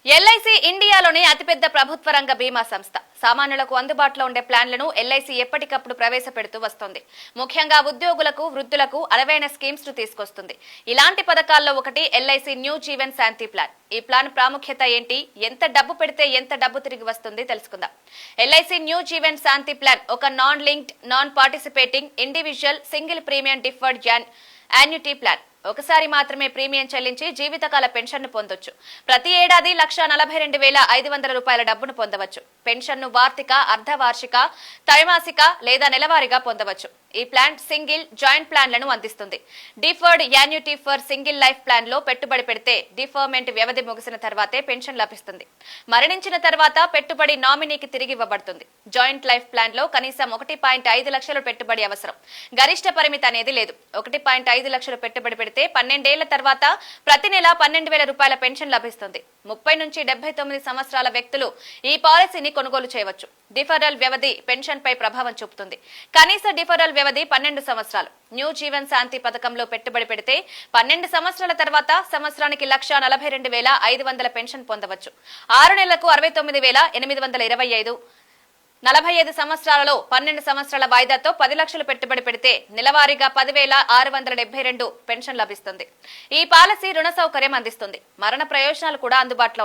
LIC ఇండియాలోనే అతిపెద్ద ప్రభుత్వ రంగ బీమా సంస్థ. సామాన్యులకు అందుబాటులో ఉండే ప్లాన్లను ఎల్ఐసి ఎప్పటికప్పుడు ప్రవేశపెడుతూ వస్తోంది. ముఖ్యంగా ఉద్యోగులకు, వృద్ధులకు అలవైన స్కీమ్స్ ను తీసుకొస్తుంది. ఇలాంటి పథకాల్లో ఒకటి ఎల్ఐసి న్యూ జీవన్ శాంతి ప్లాన్. ఈ ప్లాన్ ప్రాముఖ్యత ఏంటి, ఎంత డబ్బు పెడితే ఎంత డబ్బు తిరిగి వస్తుంది తెలుసుకుందాం. ఎల్ఐసి న్యూ జీవన్ శాంతి ప్లాన్ ఒక non linked, non participating, individual, single premium deferred annuity plan. ఒకసారి మాత్రమే ప్రీమియం చెల్లించి జీవితకాల పెన్షన్ ను పొందొచ్చు. ప్రతి ఏడాది 1,42,500 రూపాయల డబ్బును పొందవచ్చు. పెన్షన్ ను వార్షిక, అర్ధవార్షిక, త్రైమాసిక లేదా నెలవారీగా పొందవచ్చు. ఈ ప్లాన్ సింగిల్, జాయింట్ ప్లాన్లను అందిస్తుంది. Deferred annuity for single life plan లో పెట్టుబడి పెడితే డిఫర్మెంట్ వ్యవధి ముగిసిన తర్వాతే పెన్షన్ లభిస్తుంది. మరణించిన తర్వాత పెట్టుబడి నామినీకి తిరిగి ఇవ్వబడుతుంది. జాయింట్ లైఫ్ ప్లాన్ లో కనీసం 1.5 లక్షలు పెట్టుబడి అవసరం. గరిష్ట పరిమితి అనేది లేదు. 1.5 లక్షలు పెట్టుబడి పెడితే 12 ఏళ్ల తర్వాత ప్రతి నెల 12,000 రూపాయల పెన్షన్ లభిస్తుంది. 30 నుంచి 79 సంవత్సరాల వ్యక్తులు ఈ పాలసీని కొనుగోలు చేయవచ్చు. డిఫరల్ వ్యవధి పెన్షన్ పై ప్రభావం చూపుతుంది. కనీస డిఫరల్ వ్యవధి 12 సంవత్సరాలు. న్యూ జీవన్ శాంతి పథకంలో పెట్టుబడి పెడితే 12 సంవత్సరాల తర్వాత సంవత్సరానికి 1,42,500 పెన్షన్ పొందవచ్చు. 6 నెలలకు 69,825. 45 సంవత్సరాలలో 12 సంవత్సరాల వాయిదాతో 10 లక్షలు పెట్టుబడి పెడితే నెలవారీగా 10,672 పెన్షన్ లభిస్తుంది. ఈ పాలసీ రుణ సౌకర్యం అందిస్తుంది. మరణ ప్రయోజనాలు కూడా అందుబాటులో